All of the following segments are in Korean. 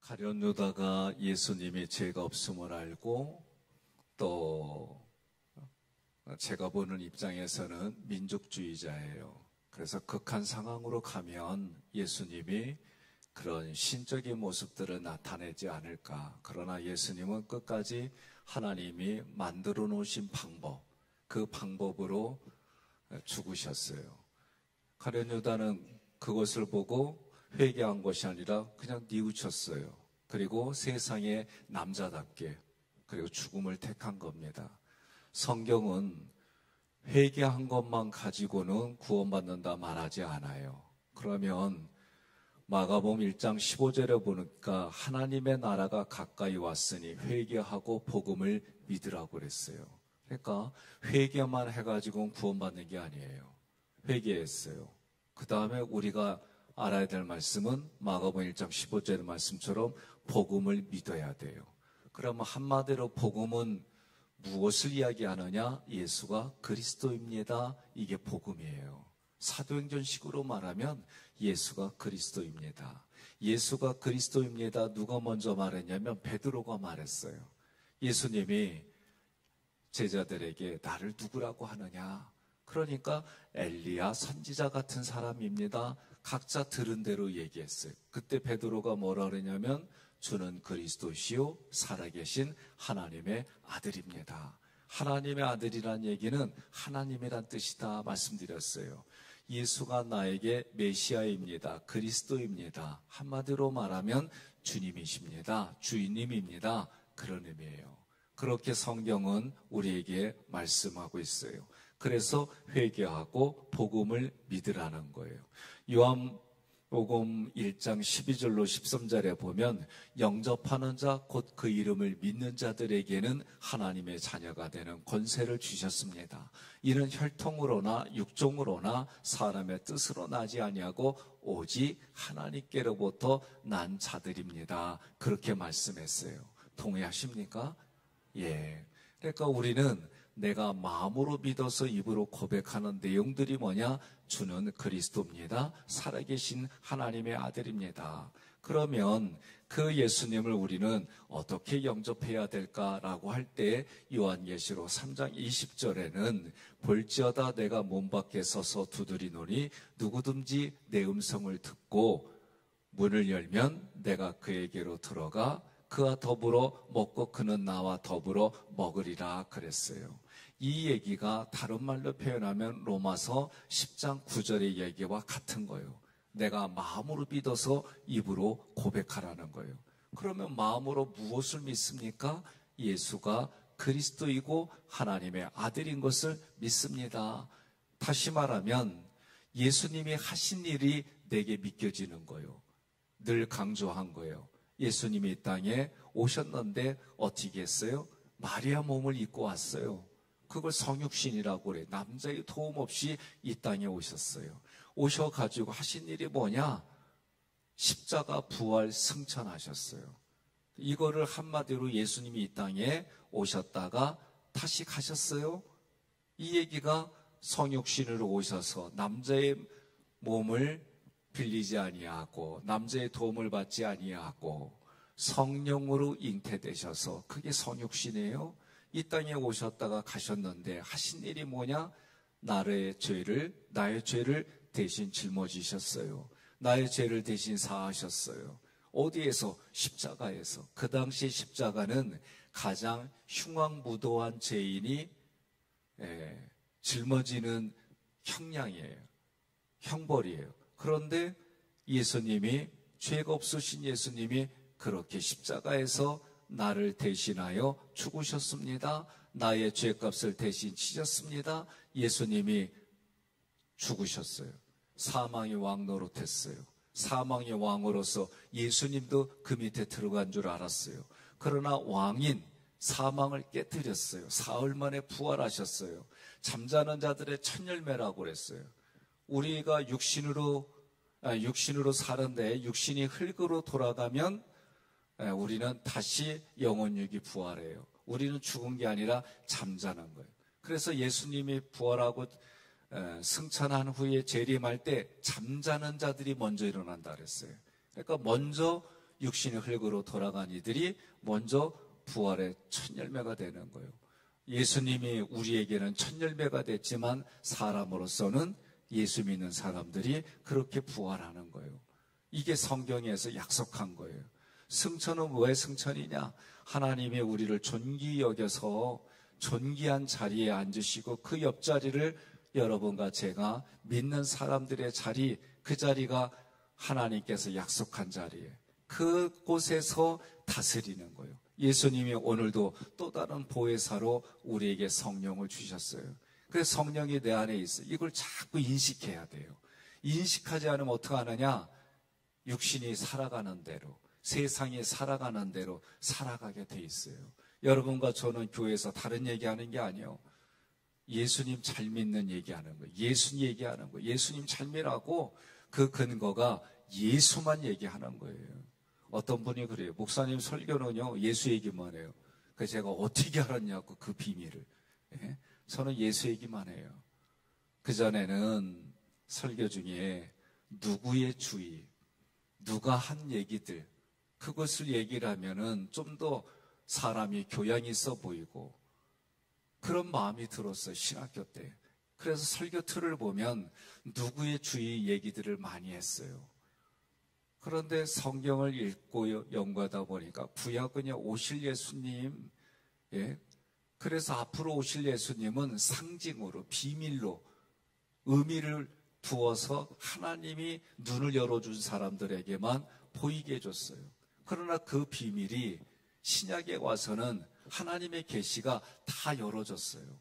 가룟 유다가 예수님이 죄가 없음을 알고 또 제가 보는 입장에서는 민족주의자예요. 그래서 극한 상황으로 가면 예수님이 그런 신적인 모습들을 나타내지 않을까. 그러나 예수님은 끝까지 하나님이 만들어 놓으신 방법, 그 방법으로 죽으셨어요. 가룟 유다는 그것을 보고 회개한 것이 아니라 그냥 뉘우쳤어요. 그리고 세상의 남자답게 그리고 죽음을 택한 겁니다. 성경은 회개한 것만 가지고는 구원받는다 말하지 않아요. 그러면 마가복음 1장 15절에 보니까 하나님의 나라가 가까이 왔으니 회개하고 복음을 믿으라고 그랬어요. 그러니까 회개만 해가지고는 구원받는 게 아니에요. 회개했어요. 그 다음에 우리가 알아야 될 말씀은 마가복음 1장 15절의 말씀처럼 복음을 믿어야 돼요. 그러면 한마디로 복음은 무엇을 이야기하느냐? 예수가 그리스도입니다. 이게 복음이에요. 사도행전식으로 말하면 예수가 그리스도입니다. 예수가 그리스도입니다. 누가 먼저 말했냐면 베드로가 말했어요. 예수님이 제자들에게 나를 누구라고 하느냐? 그러니까 엘리야 선지자 같은 사람입니다. 각자 들은 대로 얘기했어요. 그때 베드로가 뭐라 그러냐면 주는 그리스도시요 살아계신 하나님의 아들입니다. 하나님의 아들이란 얘기는 하나님이란 뜻이다 말씀드렸어요. 예수가 나에게 메시아입니다. 그리스도입니다. 한마디로 말하면 주님이십니다. 주인님입니다. 그런 의미예요. 그렇게 성경은 우리에게 말씀하고 있어요. 그래서 회개하고 복음을 믿으라는 거예요. 요한복음 1장 12절로 13절에 보면 영접하는 자 곧 그 이름을 믿는 자들에게는 하나님의 자녀가 되는 권세를 주셨습니다. 이는 혈통으로나 육종으로나 사람의 뜻으로 나지 아니하고 오직 하나님께로부터 난 자들입니다. 그렇게 말씀했어요. 동의하십니까? 예. 그러니까 우리는 내가 마음으로 믿어서 입으로 고백하는 내용들이 뭐냐? 주는 그리스도입니다. 살아계신 하나님의 아들입니다. 그러면 그 예수님을 우리는 어떻게 영접해야 될까라고 할 때 요한계시록 3장 20절에는 볼지어다 내가 문 밖에 서서 두드리노니 누구든지 내 음성을 듣고 문을 열면 내가 그에게로 들어가 그와 더불어 먹고 그는 나와 더불어 먹으리라 그랬어요. 이 얘기가 다른 말로 표현하면 로마서 10장 9절의 얘기와 같은 거예요. 내가 마음으로 믿어서 입으로 고백하라는 거예요. 그러면 마음으로 무엇을 믿습니까? 예수가 그리스도이고 하나님의 아들인 것을 믿습니다. 다시 말하면 예수님이 하신 일이 내게 믿겨지는 거예요. 늘 강조한 거예요. 예수님이 이 땅에 오셨는데 어떻게 했어요? 마리아 몸을 입고 왔어요. 그걸 성육신이라고 그래요. 남자의 도움 없이 이 땅에 오셨어요. 오셔가지고 하신 일이 뭐냐? 십자가 부활 승천하셨어요. 이거를 한마디로 예수님이 이 땅에 오셨다가 다시 가셨어요. 이 얘기가 성육신으로 오셔서 남자의 몸을 빌리지 아니하고 남자의 도움을 받지 아니하고 성령으로 잉태되셔서 그게 성육신이에요. 이 땅에 오셨다가 가셨는데 하신 일이 뭐냐? 나의 죄를 대신 짊어지셨어요. 나의 죄를 대신 사하셨어요. 어디에서? 십자가에서. 그 당시 십자가는 가장 흉악무도한 죄인이 짊어지는 형량이에요. 형벌이에요. 그런데 예수님이, 죄가 없으신 예수님이 그렇게 십자가에서 나를 대신하여 죽으셨습니다. 나의 죄값을 대신 치셨습니다. 예수님이 죽으셨어요. 사망의 왕 노릇했어요. 사망의 왕으로서 예수님도 그 밑에 들어간 줄 알았어요. 그러나 왕인 사망을 깨뜨렸어요. 사흘 만에 부활하셨어요. 잠자는 자들의 첫 열매라고 그랬어요. 우리가 육신으로 사는데 육신이 흙으로 돌아가면 우리는 다시 영혼육이 부활해요. 우리는 죽은 게 아니라 잠자는 거예요. 그래서 예수님이 부활하고 승천한 후에 재림할 때 잠자는 자들이 먼저 일어난다 그랬어요. 그러니까 먼저 육신의 흙으로 돌아간 이들이 먼저 부활의 첫 열매가 되는 거예요. 예수님이 우리에게는 첫 열매가 됐지만 사람으로서는 예수 믿는 사람들이 그렇게 부활하는 거예요. 이게 성경에서 약속한 거예요. 승천은 왜 승천이냐? 하나님이 우리를 존귀히 여겨서 존귀한 자리에 앉으시고 그 옆자리를 여러분과 제가 믿는 사람들의 자리, 그 자리가 하나님께서 약속한 자리에 그곳에서 다스리는 거예요. 예수님이 오늘도 또 다른 보혜사로 우리에게 성령을 주셨어요. 그래서 성령이 내 안에 있어요. 이걸 자꾸 인식해야 돼요. 인식하지 않으면 어떻게 하느냐? 육신이 살아가는 대로, 세상이 살아가는 대로 살아가게 돼 있어요. 여러분과 저는 교회에서 다른 얘기하는 게 아니에요. 예수님 잘 믿는 얘기하는 거예요. 예수님 얘기하는 거예요. 예수님 잘 믿라고 그 근거가 예수만 얘기하는 거예요. 어떤 분이 그래요. 목사님 설교는요, 예수 얘기만 해요. 그래서 제가 어떻게 알았냐고 그 비밀을. 예? 저는 예수 얘기만 해요. 그전에는 설교 중에 누구의 주의, 누가 한 얘기들, 그것을 얘기를 하면은 좀 더 사람이 교양이 있어 보이고 그런 마음이 들었어요. 신학교 때. 그래서 설교 틀을 보면 누구의 주의 얘기들을 많이 했어요. 그런데 성경을 읽고 연구하다 보니까 구약은요, 오실 예수님, 예? 그래서 앞으로 오실 예수님은 상징으로, 비밀로 의미를 두어서 하나님이 눈을 열어준 사람들에게만 보이게 해줬어요. 그러나 그 비밀이 신약에 와서는 하나님의 계시가 다 열어졌어요.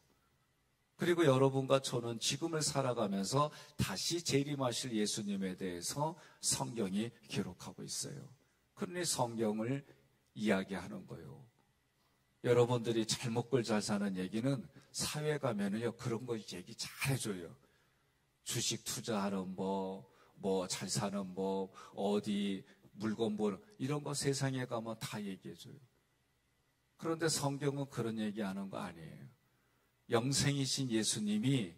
그리고 여러분과 저는 지금을 살아가면서 다시 재림하실 예수님에 대해서 성경이 기록하고 있어요. 그러니 성경을 이야기하는 거예요. 여러분들이 잘 먹고 잘 사는 얘기는 사회 가면은요, 그런 거 얘기 잘 해줘요. 주식 투자하는 법, 뭐 잘 사는 법, 어디 물건 보는, 이런 거 세상에 가면 다 얘기해줘요. 그런데 성경은 그런 얘기하는 거 아니에요. 영생이신 예수님이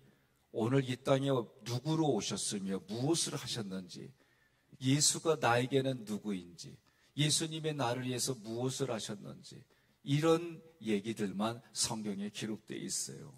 오늘 이 땅에 누구로 오셨으며 무엇을 하셨는지, 예수가 나에게는 누구인지, 예수님의 나를 위해서 무엇을 하셨는지, 이런 얘기들만 성경에 기록되어 있어요.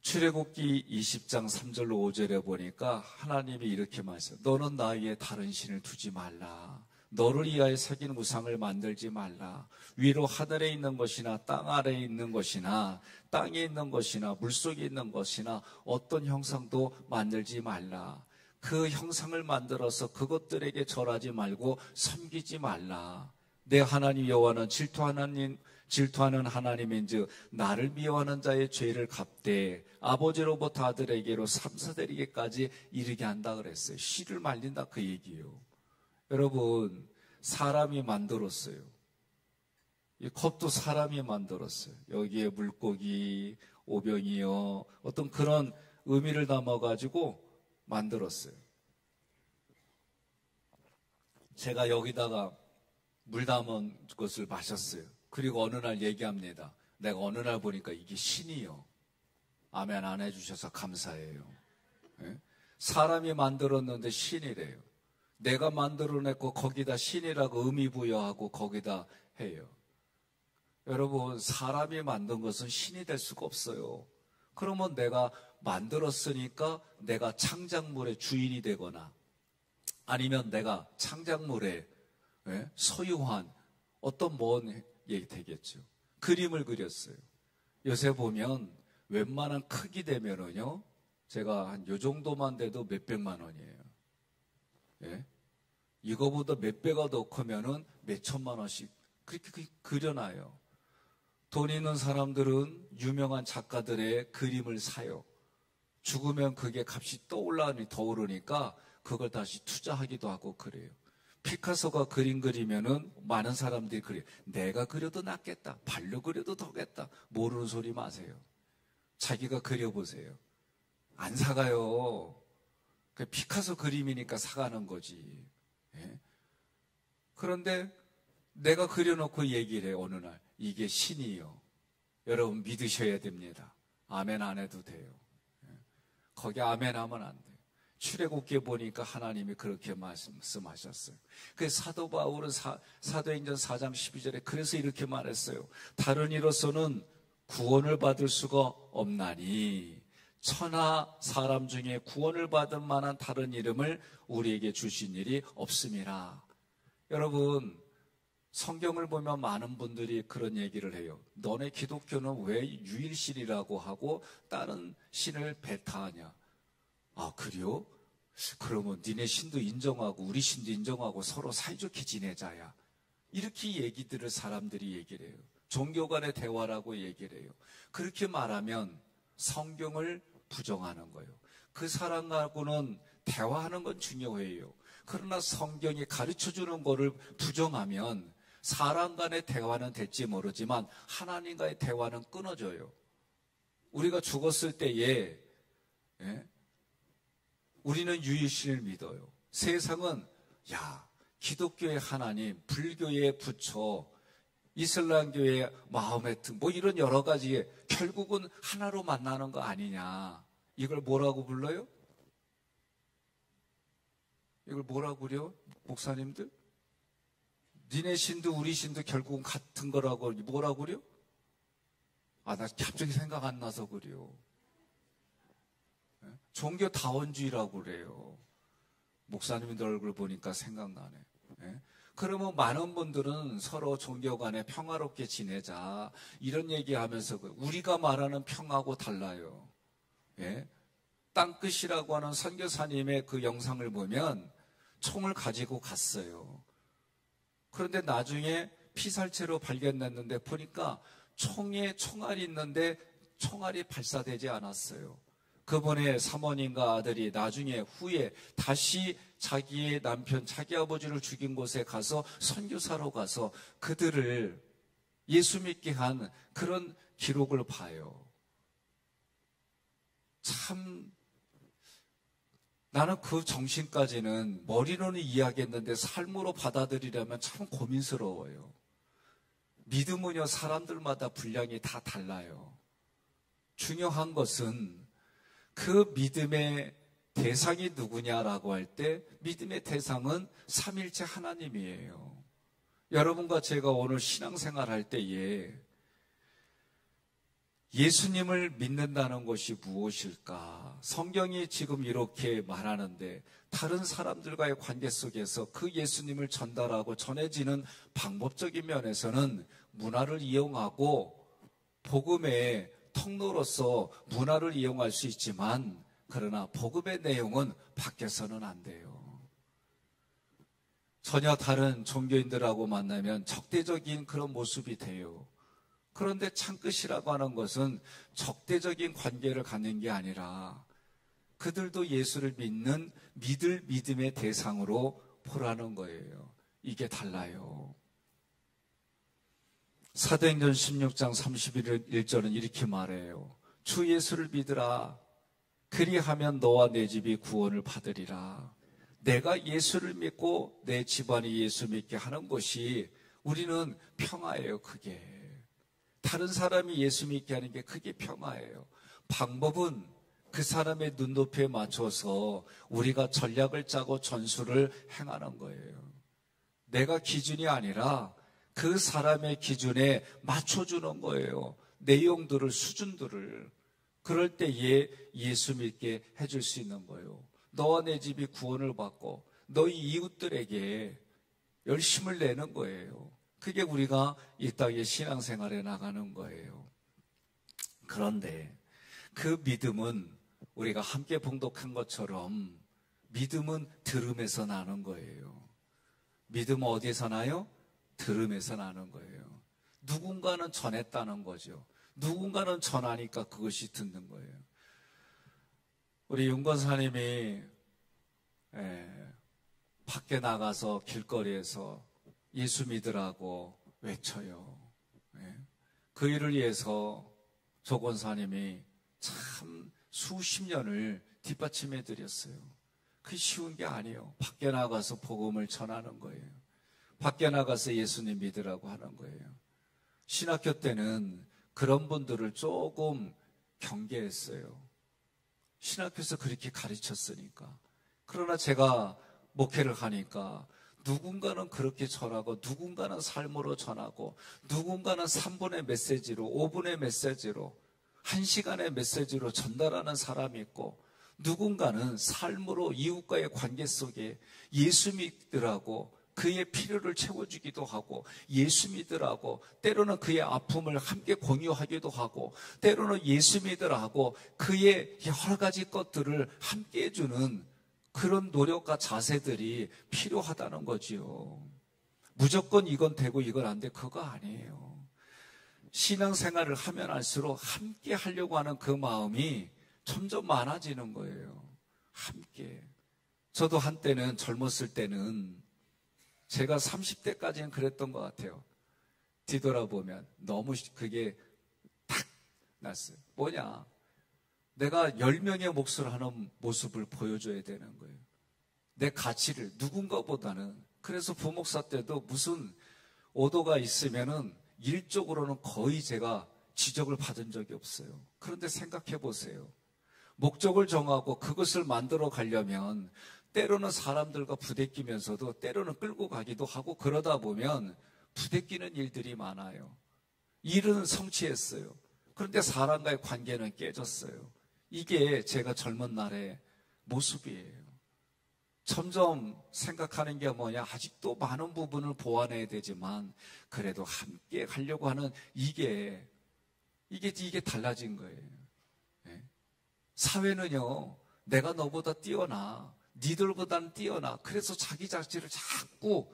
출애굽기 20장 3절로 5절에 보니까 하나님이 이렇게 말씀해요. 너는 나 위에 다른 신을 두지 말라. 너를 위하여 새긴 우상을 만들지 말라. 위로 하늘에 있는 것이나 땅 아래에 있는 것이나 땅에 있는 것이나 물속에 있는 것이나 어떤 형상도 만들지 말라. 그 형상을 만들어서 그것들에게 절하지 말고 섬기지 말라. 내 하나님 여호와는 질투하는 하나님인즉 나를 미워하는 자의 죄를 갚되 아버지로부터 아들에게로 3세대리게까지 이르게 한다 그랬어요. 씨를 말린다 그 얘기예요. 여러분, 사람이 만들었어요. 이 컵도 사람이 만들었어요. 여기에 물고기, 오병이어 어떤 그런 의미를 담아가지고 만들었어요. 제가 여기다가 물 담은 것을 마셨어요. 그리고 어느 날 얘기합니다. 내가 어느 날 보니까 이게 신이요. 아멘 안 해주셔서 감사해요. 예? 사람이 만들었는데 신이래요. 내가 만들어냈고 거기다 신이라고 의미 부여하고 거기다 해요. 여러분, 사람이 만든 것은 신이 될 수가 없어요. 그러면 내가 만들었으니까 내가 창작물의 주인이 되거나 아니면 내가 창작물의 소유한 어떤 뭔 얘기 되겠죠. 그림을 그렸어요. 요새 보면 웬만한 크기 되면은요, 제가 한 요 정도만 돼도 몇백만 원이에요. 예? 이거보다 몇 배가 더 크면은 몇 천만 원씩 그렇게 그려놔요. 돈 있는 사람들은 유명한 작가들의 그림을 사요. 죽으면 그게 값이 더 오르니까 그걸 다시 투자하기도 하고 그래요. 피카소가 그림 그리면은 많은 사람들이 그래요. 내가 그려도 낫겠다. 발로 그려도 더겠다. 모르는 소리 마세요. 자기가 그려보세요. 안 사가요. 그 피카소 그림이니까 사가는 거지. 예? 그런데 내가 그려놓고 얘기를 해요. 어느 날 이게 신이요. 여러분 믿으셔야 됩니다. 아멘 안 해도 돼요. 예? 거기 아멘 하면 안 돼요. 출애굽기에 보니까 하나님이 그렇게 말씀하셨어요. 그래서 사도 바울은 사도행전 4장 12절에 그래서 이렇게 말했어요. 다른 이로서는 구원을 받을 수가 없나니 천하 사람 중에 구원을 받을 만한 다른 이름을 우리에게 주신 일이 없음이라. 여러분, 성경을 보면 많은 분들이 그런 얘기를 해요. 너네 기독교는 왜 유일신이라고 하고 다른 신을 배타하냐? 아, 그래요? 그러면 니네 신도 인정하고 우리 신도 인정하고 서로 사이좋게 지내자야. 이렇게 얘기들을 사람들이 얘기를 해요. 종교 간의 대화라고 얘기를 해요. 그렇게 말하면 성경을 부정하는 거예요. 그 사람하고는 대화하는 건 중요해요. 그러나 성경이 가르쳐주는 거를 부정하면 사람 간의 대화는 될지 모르지만 하나님과의 대화는 끊어져요. 우리가 죽었을 때에 우리는 유일신을 믿어요. 세상은 기독교의 하나님, 불교의 부처, 이슬람교의 마호메트 뭐 이런 여러 가지 결국은 하나로 만나는 거 아니냐. 이걸 뭐라고 불러요? 이걸 뭐라고 그래요? 목사님들? 니네 신도 우리 신도 결국은 같은 거라고 뭐라고 그래요? 나 갑자기 생각 안 나서 그래요. 종교 다원주의라고 그래요. 목사님들 얼굴 보니까 생각나네. 그러면 많은 분들은 서로 종교 간에 평화롭게 지내자 이런 얘기하면서 우리가 말하는 평화하고 달라요. 땅끝이라고 하는 선교사님의 그 영상을 보면 총을 가지고 갔어요. 그런데 나중에 피살체로 발견됐는데 보니까 총에 총알이 있는데 총알이 발사되지 않았어요. 그분의 사모님과 아들이 나중에 후에 다시 자기의 남편, 자기 아버지를 죽인 곳에 가서 선교사로 가서 그들을 예수 믿게 한 그런 기록을 봐요. 참 나는 그 정신까지는 머리로는 이해하겠는데 삶으로 받아들이려면 참 고민스러워요. 믿음은요, 사람들마다 분량이 다 달라요. 중요한 것은 그 믿음의 대상이 누구냐라고 할 때 믿음의 대상은 삼일체 하나님이에요. 여러분과 제가 오늘 신앙생활 할 때에 예수님을 믿는다는 것이 무엇일까? 성경이 지금 이렇게 말하는데 다른 사람들과의 관계 속에서 그 예수님을 전달하고 전해지는 방법적인 면에서는 문화를 이용하고 복음의 통로로서 문화를 이용할 수 있지만 그러나 복음의 내용은 바뀌어서는 안 돼요. 전혀 다른 종교인들하고 만나면 적대적인 그런 모습이 돼요. 그런데 창끝이라고 하는 것은 적대적인 관계를 갖는 게 아니라 그들도 예수를 믿을 믿음의 대상으로 보라는 거예요. 이게 달라요. 사도행전 16장 31절은 이렇게 말해요. 주 예수를 믿으라. 그리하면 너와 내 집이 구원을 받으리라. 내가 예수를 믿고 내 집안이 예수 믿게 하는 것이 우리는 평화예요. 그게 다른 사람이 예수 믿게 하는 게 그게 평화예요. 방법은 그 사람의 눈높이에 맞춰서 우리가 전략을 짜고 전술을 행하는 거예요. 내가 기준이 아니라 그 사람의 기준에 맞춰주는 거예요. 내용들을, 수준들을. 그럴 때에 예수 믿게 해줄 수 있는 거예요. 너와 내 집이 구원을 받고 너희 이웃들에게 열심을 내는 거예요. 그게 우리가 이 땅의 신앙생활에 나가는 거예요. 그런데 그 믿음은 우리가 함께 봉독한 것처럼 믿음은 들음에서 나는 거예요. 믿음은 어디에서 나요? 들음에서 나는 거예요. 누군가는 전했다는 거죠. 누군가는 전하니까 그것이 듣는 거예요. 우리 윤권사님이 밖에 나가서 길거리에서 예수 믿으라고 외쳐요. 그 일을 위해서 조 권사님이 참 수십 년을 뒷받침해 드렸어요. 그게 쉬운 게 아니에요. 밖에 나가서 복음을 전하는 거예요. 밖에 나가서 예수님 믿으라고 하는 거예요. 신학교 때는 그런 분들을 조금 경계했어요. 신학교에서 그렇게 가르쳤으니까. 그러나 제가 목회를 하니까 누군가는 그렇게 전하고 누군가는 삶으로 전하고 누군가는 3분의 메시지로 5분의 메시지로 1시간의 메시지로 전달하는 사람이 있고 누군가는 삶으로 이웃과의 관계 속에 예수 믿으라고 그의 필요를 채워주기도 하고 예수 믿으라고 때로는 그의 아픔을 함께 공유하기도 하고 때로는 예수 믿으라고 그의 여러 가지 것들을 함께 해주는 그런 노력과 자세들이 필요하다는 거지요. 무조건 이건 되고 이건 안 돼, 그거 아니에요. 신앙생활을 하면 할수록 함께 하려고 하는 그 마음이 점점 많아지는 거예요. 함께. 저도 한때는 젊었을 때는 제가 30대까지는 그랬던 것 같아요. 뒤돌아보면 너무 그게 탁 났어요. 뭐냐? 내가 10명의 몫을 하는 모습을 보여줘야 되는 거예요. 내 가치를 누군가보다는. 그래서 부목사 때도 무슨 오도가 있으면은 일적으로는 거의 제가 지적을 받은 적이 없어요. 그런데 생각해 보세요. 목적을 정하고 그것을 만들어 가려면 때로는 사람들과 부대끼면서도 때로는 끌고 가기도 하고 그러다 보면 부대끼는 일들이 많아요. 일은 성취했어요. 그런데 사람과의 관계는 깨졌어요. 이게 제가 젊은 날의 모습이에요. 점점 생각하는 게 뭐냐, 아직도 많은 부분을 보완해야 되지만 그래도 함께 가려고 하는 이게 달라진 거예요. 네. 사회는요, 내가 너보다 뛰어나, 니들보다는 뛰어나. 그래서 자기 자신을 자꾸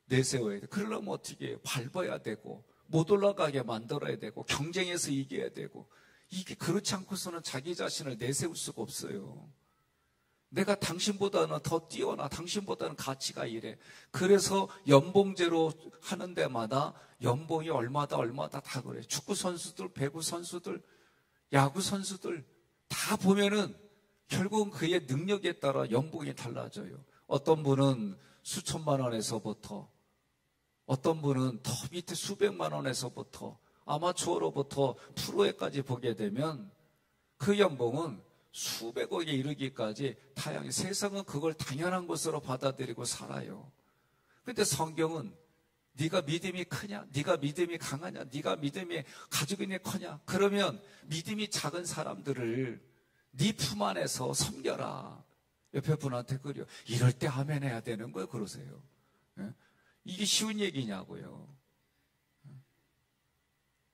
내세워야 돼. 그러려면 어떻게 해요? 밟아야 되고 못 올라가게 만들어야 되고 경쟁에서 이겨야 되고, 이게 그렇지 않고서는 자기 자신을 내세울 수가 없어요. 내가 당신보다는 더 뛰어나, 당신보다는 가치가 이래. 그래서 연봉제로 하는 데마다 연봉이 얼마다 다 그래. 축구 선수들, 배구 선수들, 야구 선수들 다 보면은 결국은 그의 능력에 따라 연봉이 달라져요. 어떤 분은 수천만 원에서부터, 어떤 분은 더 밑에 수백만 원에서부터, 아마추어로부터 프로에까지 보게 되면 그 연봉은 수백억에 이르기까지 다양해. 세상은 그걸 당연한 것으로 받아들이고 살아요. 그런데 성경은 네가 믿음이 크냐? 네가 믿음이 강하냐? 네가 믿음이 가지고 있는 게 크냐? 그러면 믿음이 작은 사람들을 네 품 안에서 섬겨라. 옆에 분한테 그려. 이럴 때 아멘 해야 되는 거예요. 그러세요. 이게 쉬운 얘기냐고요.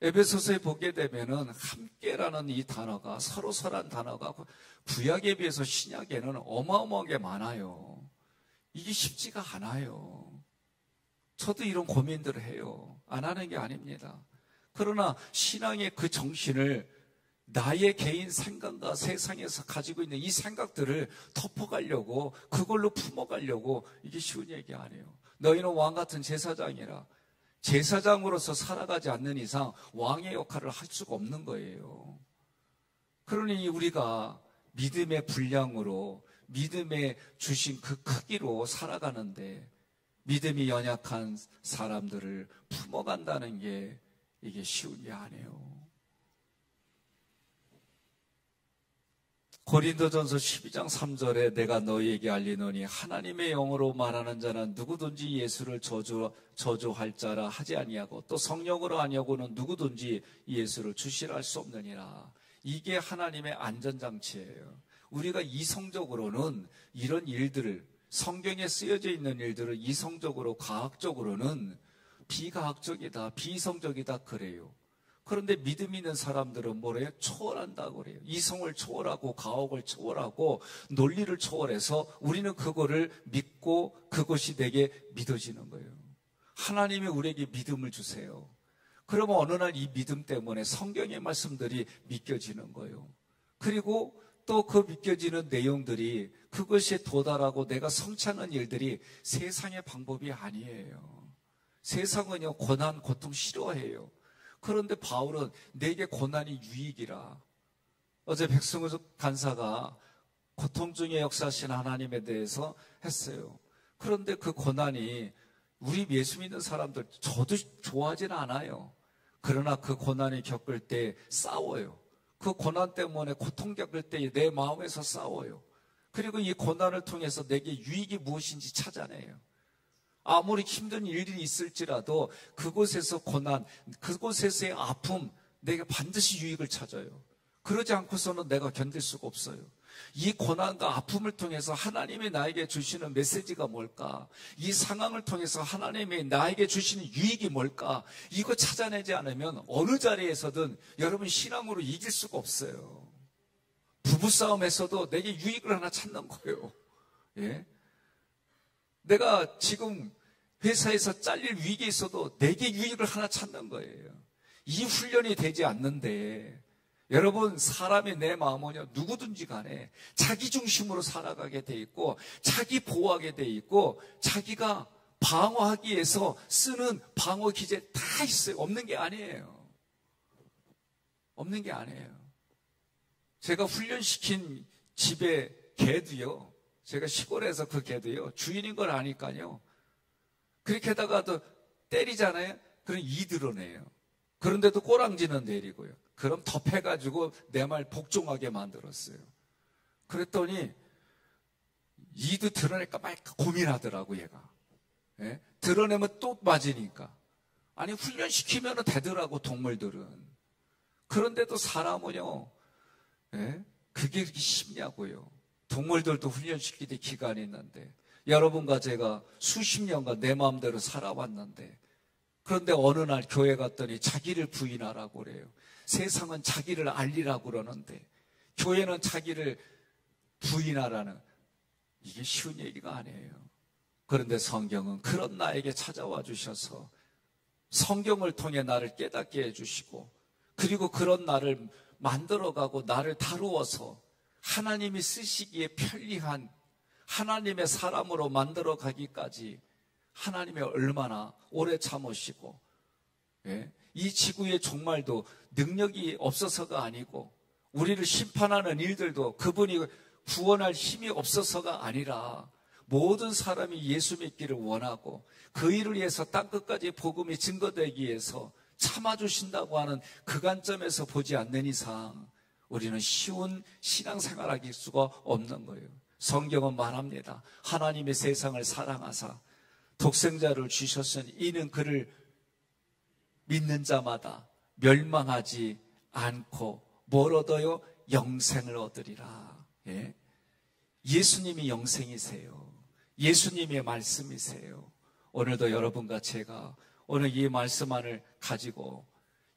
에베소서에 보게 되면은 함께라는 이 단어가, 서로서란 단어가 구약에 비해서 신약에는 어마어마하게 많아요. 이게 쉽지가 않아요. 저도 이런 고민들을 해요. 안 하는 게 아닙니다. 그러나 신앙의 그 정신을 나의 개인 생각과 세상에서 가지고 있는 이 생각들을 덮어가려고, 그걸로 품어가려고, 이게 쉬운 얘기 아니에요. 너희는 왕 같은 제사장이라. 제사장으로서 살아가지 않는 이상 왕의 역할을 할 수가 없는 거예요. 그러니 우리가 믿음의 분량으로, 믿음의 주신 그 크기로 살아가는데 믿음이 연약한 사람들을 품어간다는 게 이게 쉬운 게 아니에요. 고린도전서 12장 3절에 내가 너희에게 알리노니 하나님의 영으로 말하는 자는 누구든지 예수를 저주할 자라 하지 아니하고 또 성령으로 아니하고는 누구든지 예수를 주시라 할 수 없느니라. 이게 하나님의 안전장치예요. 우리가 이성적으로는 이런 일들을, 성경에 쓰여져 있는 일들을 이성적으로, 과학적으로는 비과학적이다, 비이성적이다 그래요. 그런데 믿음 있는 사람들은 뭐래요? 초월한다고 그래요. 이성을 초월하고 과학을 초월하고 논리를 초월해서 우리는 그거를 믿고 그것이 내게 믿어지는 거예요. 하나님이 우리에게 믿음을 주세요. 그러면 어느 날 이 믿음 때문에 성경의 말씀들이 믿겨지는 거예요. 그리고 또 그 믿겨지는 내용들이, 그것에 도달하고 내가 성취하는 일들이 세상의 방법이 아니에요. 세상은요, 고난, 고통 싫어해요. 그런데 바울은 내게 고난이 유익이라. 어제 백승우 간사가 고통 중에 역사하신 하나님에 대해서 했어요. 그런데 그 고난이 우리 예수 믿는 사람들, 저도 좋아하지는 않아요. 그러나 그 고난이 겪을 때 싸워요. 그 고난 때문에 고통 겪을 때 내 마음에서 싸워요. 그리고 이 고난을 통해서 내게 유익이 무엇인지 찾아내요. 아무리 힘든 일이 있을지라도 그곳에서 고난, 그곳에서의 아픔, 내가 반드시 유익을 찾아요. 그러지 않고서는 내가 견딜 수가 없어요. 이 고난과 아픔을 통해서 하나님이 나에게 주시는 메시지가 뭘까? 이 상황을 통해서 하나님이 나에게 주시는 유익이 뭘까? 이거 찾아내지 않으면 어느 자리에서든 여러분 신앙으로 이길 수가 없어요. 부부싸움에서도 내게 유익을 하나 찾는 거예요. 예? 내가 지금 회사에서 잘릴 위기에 있어도 내게 유익을 하나 찾는 거예요. 이 훈련이 되지 않는데 여러분, 사람의 내 마음은요, 누구든지 간에 자기 중심으로 살아가게 돼 있고 자기 보호하게 돼 있고 자기가 방어하기 위해서 쓰는 방어 기제 다 있어요. 없는 게 아니에요. 없는 게 아니에요. 제가 훈련시킨 집의 개도요, 제가 시골에서 그 개도요, 주인인 걸 아니까요, 그렇게 하다가도 때리잖아요. 그럼 이 드러내요. 그런데도 꼬랑지는 내리고요. 그럼 덮여가지고 내 말 복종하게 만들었어요. 그랬더니 이도 드러낼까 말까 고민하더라고 얘가. 예? 드러내면 또 맞으니까. 아니 훈련시키면 되더라고 동물들은. 그런데도 사람은요, 예? 그게 그렇게 쉽냐고요. 동물들도 훈련시키는 기간이 있는데 여러분과 제가 수십 년간 내 마음대로 살아왔는데 그런데 어느 날 교회 갔더니 자기를 부인하라고 그래요. 세상은 자기를 알리라고 그러는데 교회는 자기를 부인하라는, 이게 쉬운 얘기가 아니에요. 그런데 성경은 그런 나에게 찾아와 주셔서 성경을 통해 나를 깨닫게 해주시고 그리고 그런 나를 만들어가고 나를 다루어서 하나님이 쓰시기에 편리한 하나님의 사람으로 만들어가기까지 하나님이 얼마나 오래 참으시고, 예? 이 지구의 종말도 능력이 없어서가 아니고 우리를 심판하는 일들도 그분이 구원할 힘이 없어서가 아니라 모든 사람이 예수 믿기를 원하고 그 일을 위해서 땅끝까지 복음이 증거되기 위해서 참아주신다고 하는 그 관점에서 보지 않는 이상 우리는 쉬운 신앙생활 할 수가 없는 거예요. 성경은 말합니다. 하나님의 세상을 사랑하사 독생자를 주셨으니 이는 그를 믿는 자마다 멸망하지 않고 뭘 얻어요? 영생을 얻으리라. 예? 예수님이 영생이세요. 예수님의 말씀이세요. 오늘도 여러분과 제가 오늘 이 말씀만을 가지고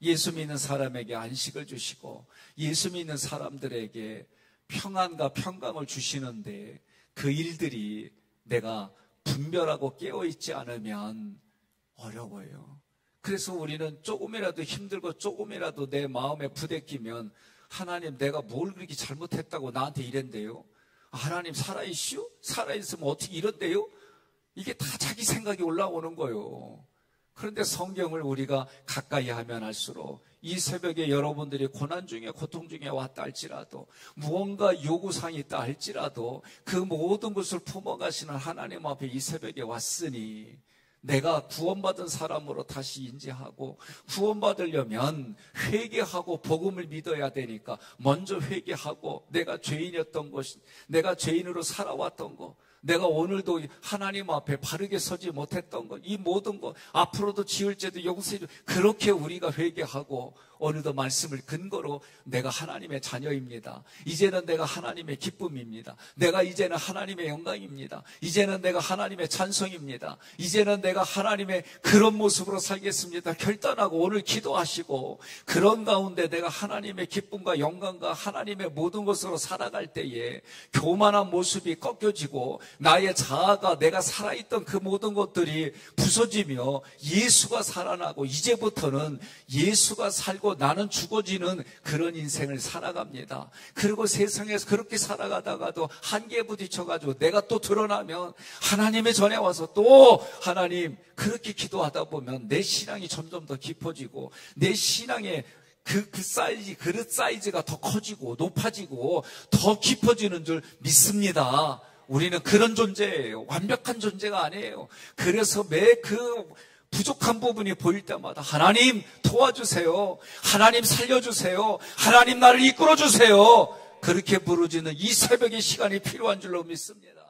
예수 믿는 사람에게 안식을 주시고 예수 믿는 사람들에게 평안과 평강을 주시는데 그 일들이 내가 분별하고 깨어있지 않으면 어려워요. 그래서 우리는 조금이라도 힘들고 조금이라도 내 마음에 부대끼면 하나님 내가 뭘 그렇게 잘못했다고 나한테 이랬대요? 하나님 살아있슈? 살아있으면 어떻게 이런대요? 이게 다 자기 생각이 올라오는 거예요. 그런데 성경을 우리가 가까이 하면 할수록 이 새벽에 여러분들이 고난 중에 고통 중에 왔다 할지라도 무언가 요구사항이 있다 할지라도 그 모든 것을 품어가시는 하나님 앞에 이 새벽에 왔으니 내가 구원받은 사람으로 다시 인지하고 구원받으려면 회개하고 복음을 믿어야 되니까 먼저 회개하고 내가 죄인이었던 것, 내가 죄인으로 살아왔던 것, 내가 오늘도 하나님 앞에 바르게 서지 못했던 것, 이 모든 것 앞으로도 지을 죄도 용서해 줘. 그렇게 우리가 회개하고 오늘도 말씀을 근거로 내가 하나님의 자녀입니다. 이제는 내가 하나님의 기쁨입니다. 내가 이제는 하나님의 영광입니다. 이제는 내가 하나님의 찬송입니다. 이제는 내가 하나님의 그런 모습으로 살겠습니다. 결단하고 오늘 기도하시고 그런 가운데 내가 하나님의 기쁨과 영광과 하나님의 모든 것으로 살아갈 때에 교만한 모습이 꺾여지고 나의 자아가 내가 살아있던 그 모든 것들이 부서지며 예수가 살아나고 이제부터는 예수가 살고 나는 죽어지는 그런 인생을 살아갑니다. 그리고 세상에서 그렇게 살아가다가도 한계에 부딪혀가지고 내가 또 드러나면 하나님의 전에 와서 또 하나님 그렇게 기도하다 보면 내 신앙이 점점 더 깊어지고 내 신앙의 그릇 사이즈가 더 커지고 높아지고 더 깊어지는 줄 믿습니다. 우리는 그런 존재예요. 완벽한 존재가 아니에요. 그래서 매 부족한 부분이 보일 때마다 하나님 도와주세요. 하나님 살려주세요. 하나님 나를 이끌어주세요. 그렇게 부르짖는 이 새벽의 시간이 필요한 줄로 믿습니다.